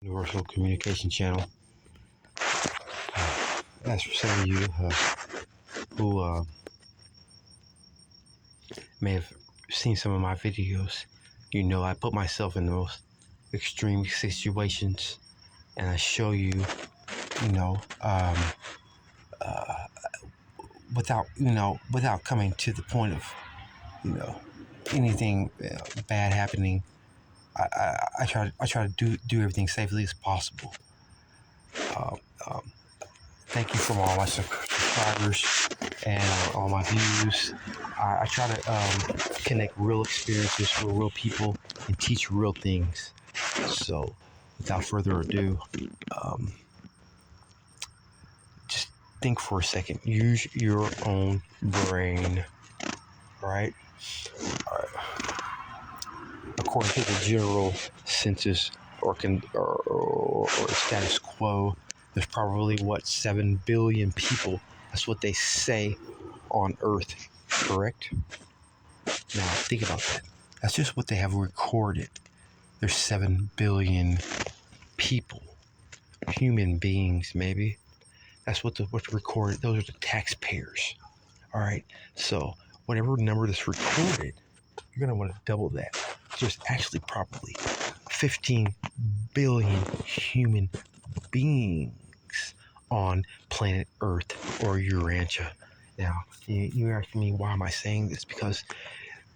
Universal Communication Channel. As for some of you who may have seen some of my videos, you know I put myself in the most extreme situations, and I show you, you know, without coming to the point of, anything bad happening. I try to do everything safely as possible. Um, um, Thank you from all my subscribers and all my views. I try to connect real experiences with real people and teach real things. So, without further ado, um, just think for a second. Use your own brain, right? According to the general census or status quo, there's probably 7 billion people. That's what they say on Earth, correct? Now think about that. That's just what they have recorded. There's 7 billion people, human beings, maybe. That's what's recorded. Those are the taxpayers. All right. So whatever number that's recorded, you're gonna want to double that. So there's actually probably 15 billion human beings on planet Earth or Urantia. Now, you're asking me, why am I saying this? Because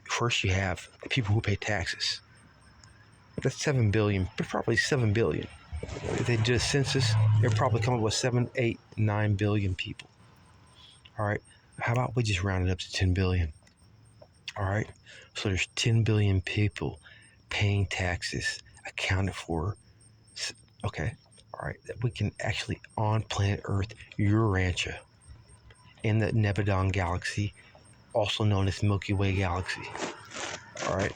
first you have people who pay taxes. That's 7 billion, probably 7 billion. If they did a census, they'd probably come up with 7, 8, 9 billion people. All right. How about we just round it up to 10 billion? All right. So there's 10 billion people paying taxes accounted for. Okay. All right. That we can actually, on planet Earth, Urantia, in the Nebadon galaxy, also known as Milky Way galaxy. All right.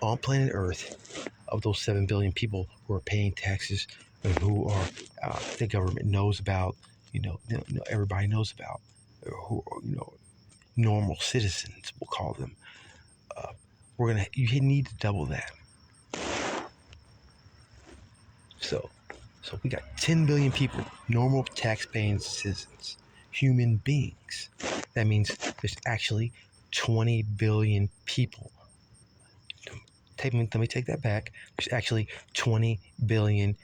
On planet Earth, of those 7 billion people who are paying taxes and who are the government knows about, everybody knows about, who are, normal citizens, we'll call them. You need to double that. So we got 10 billion people, normal tax-paying citizens, human beings. That means there's actually 20 billion people. Let me take that back. There's actually 20 billion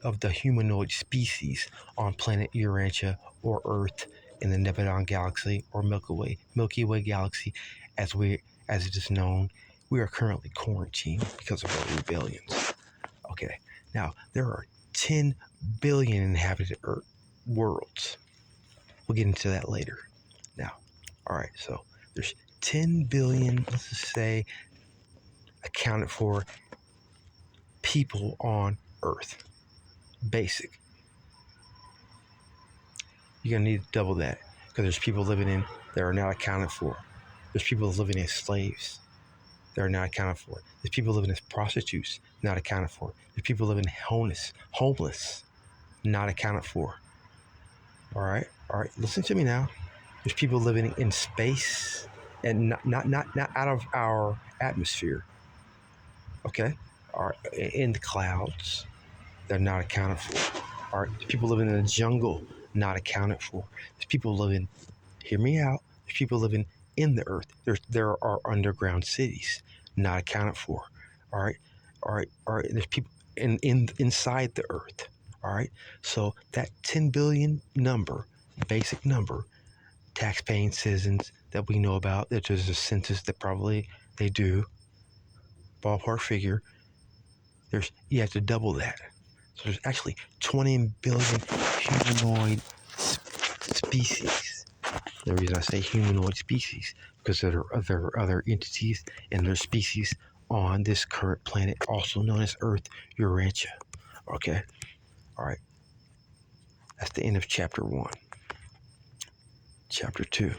of the humanoid species on planet Urantia or Earth in the Nebadon galaxy or Milky Way galaxy, as it is known. We are currently quarantined because of our rebellions. Okay, now there are 10 billion inhabited worlds. We'll get into that later. Now, all right, so there's 10 billion, let's just say, accounted for people on Earth. Basic. You're gonna need to double that because there's people living in that are not accounted for. There's people living as slaves that are not accounted for. There's people living as prostitutes, not accounted for. There's people living homeless, not accounted for. All right. Listen to me now. There's people living in space and not out of our atmosphere. Okay. All right. In the clouds, they're not accounted for. All right. There's people living in the jungle, not accounted for. There's people living. Hear me out. There's people living in the earth. There are underground cities, not accounted for. All right. There's people inside the earth. All right. So that 10 billion number, basic number, tax-paying citizens that we know about, that there's a census that probably they do, ballpark figure, you have to double that. So there's actually 20 billion humanoid species. The reason I say humanoid species, because there are other entities and their species on this current planet, also known as Earth, Urantia. Okay? All right. That's the end of chapter 1. Chapter 2.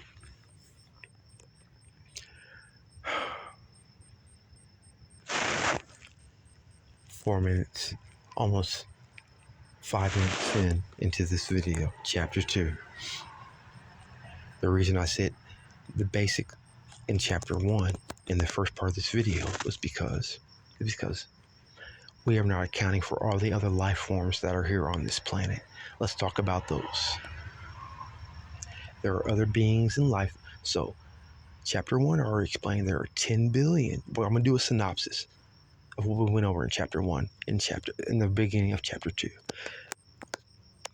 Almost 5 minutes into this video, chapter 2. The reason I said the basic in chapter 1 in the first part of this video was because We are not accounting for all the other life forms that are here on this planet. Let's talk about those. There are other beings in life. So, chapter 1 already explained there are 10 billion. Well, I'm going to do a synopsis of what we went over in chapter 1 in the beginning of chapter 2.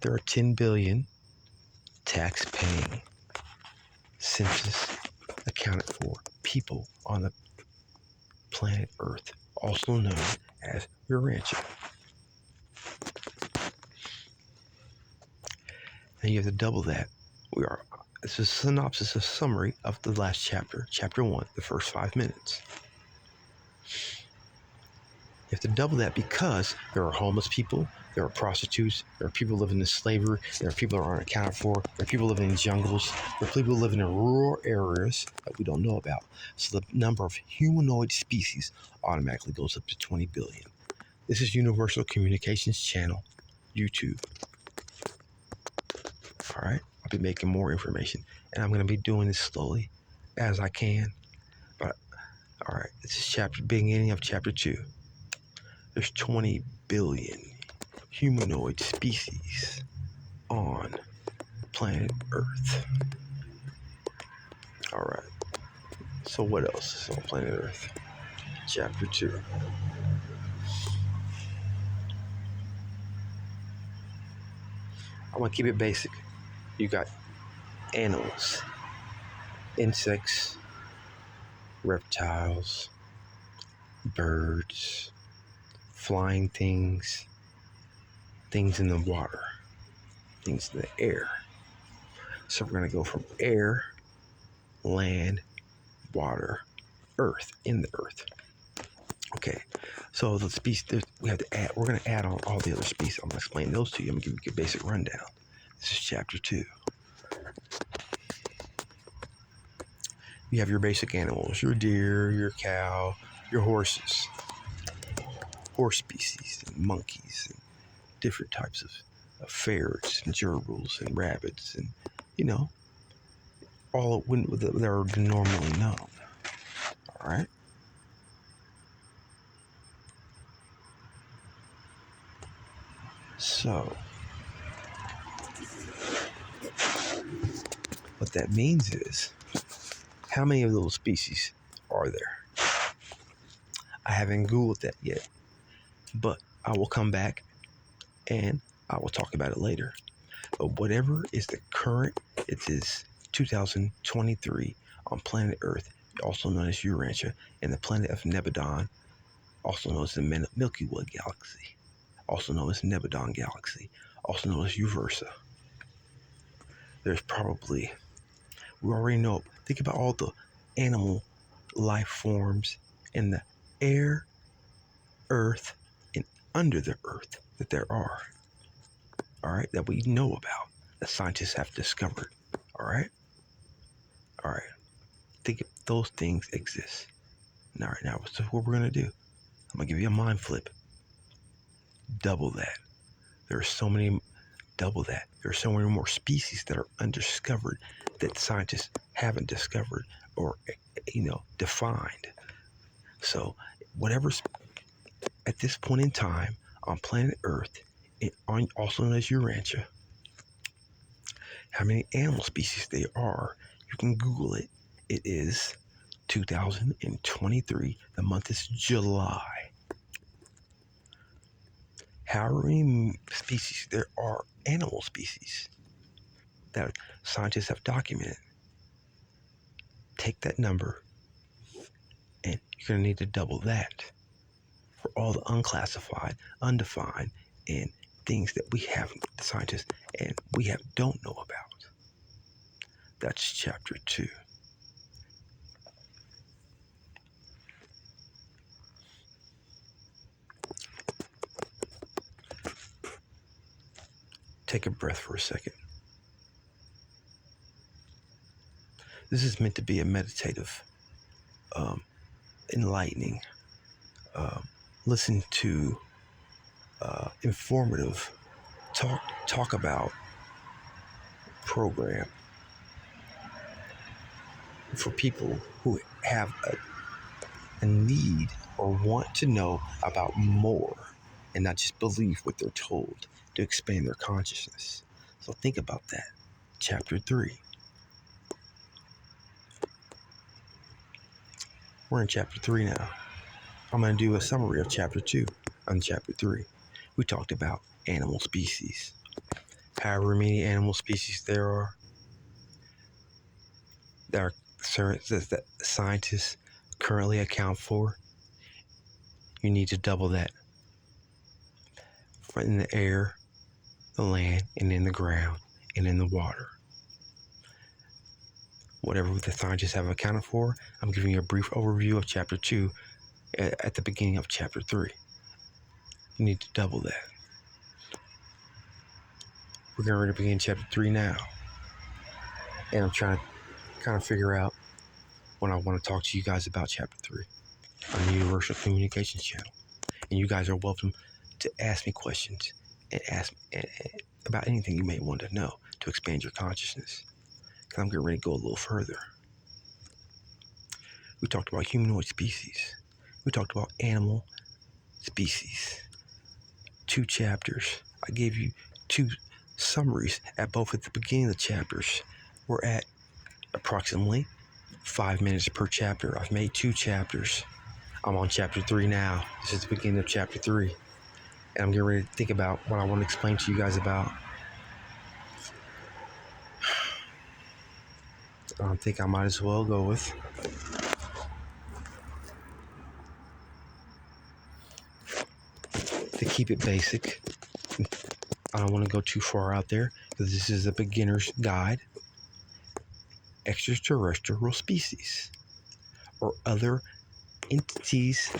There are 10 billion tax-paying, census accounted for people on the planet Earth, also known as Urantia. And you have to double that. This is a synopsis, a summary of the last chapter, chapter 1, the first 5 minutes. You have to double that because there are homeless people, there are prostitutes, there are people living in slavery, there are people that aren't accounted for, there are people living in jungles, there are people living in rural areas that we don't know about. So the number of humanoid species automatically goes up to 20 billion. This is Universal Communications Channel, YouTube. All right, I'll be making more information, and I'm going to be doing this slowly as I can. But all right, this is beginning of chapter 2. There's 20 billion humanoid species on planet Earth. All right. So what else is on planet Earth? Chapter 2. I'm going to keep it basic. You got animals, insects, reptiles, birds, flying things, things in the water, things in the air. So we're going to go from air, land, water, earth, in the earth. Okay, so the species we're going to add on all the other species. I'm going to explain those to you. I'm going to give you a basic rundown. This is chapter 2. You have your basic animals, your deer, your cow, your horses, horse species, and monkeys, and different types of ferrets and gerbils and rabbits, and all that are normally known. All right. So, what that means is, how many of those species are there? I haven't Googled that yet, but I will come back and I will talk about it later. But whatever is the current, it is 2023 on planet Earth, also known as Urantia, and the planet of Nebadon, also known as the Milky Way galaxy, also known as Nebadon galaxy, also known as Uversa. There's probably, we already know, think about all the animal life forms in the air, earth, and under the earth that there are. All right, that we know about, that scientists have discovered. All right. Think if those things exist. All right, now so what we're gonna do? I'm gonna give you a mind flip. Double that. There are so many. Double that. There are so many more species that are undiscovered that scientists haven't discovered or defined. So whatever's at this point in time on planet Earth, also known as Urantia, how many animal species there are, you can Google it. It is 2023. The month is July. How many species there are, animal species, that scientists have documented? Take that number, and you're going to need to double that for all the unclassified, undefined, and things that we haven't, the scientists, and don't know about. That's chapter 2. Take a breath for a second. This is meant to be a meditative, enlightening, listen to, informative, talk about program for people who have a need or want to know about more and not just believe what they're told to expand their consciousness. So think about that. Chapter 3. We're in chapter 3 now. I'm going to do a summary of chapter 2 on chapter 3. We talked about animal species. However many animal species there are, that scientists currently account for, you need to double that in the air, the land, and in the ground, and in the water. Whatever the scientists have accounted for, I'm giving you a brief overview of chapter 2 at the beginning of chapter 3. You need to double that. We're getting ready to begin chapter 3 now. And I'm trying to kind of figure out when I want to talk to you guys about chapter 3 on the Universal Communications channel. And you guys are welcome to ask me questions and ask about anything you may want to know to expand your consciousness. Because I'm getting ready to go a little further. We talked about humanoid species. We talked about animal species. 2 chapters. I gave you 2 summaries at both at the beginning of the chapters. We're at approximately 5 minutes per chapter. I've made 2 chapters. I'm on chapter 3 now. This is the beginning of chapter 3. And I'm getting ready to think about what I want to explain to you guys about. I think I might as well go with to keep it basic. I don't want to go too far out there because this is a beginner's guide. Extraterrestrial species or other entities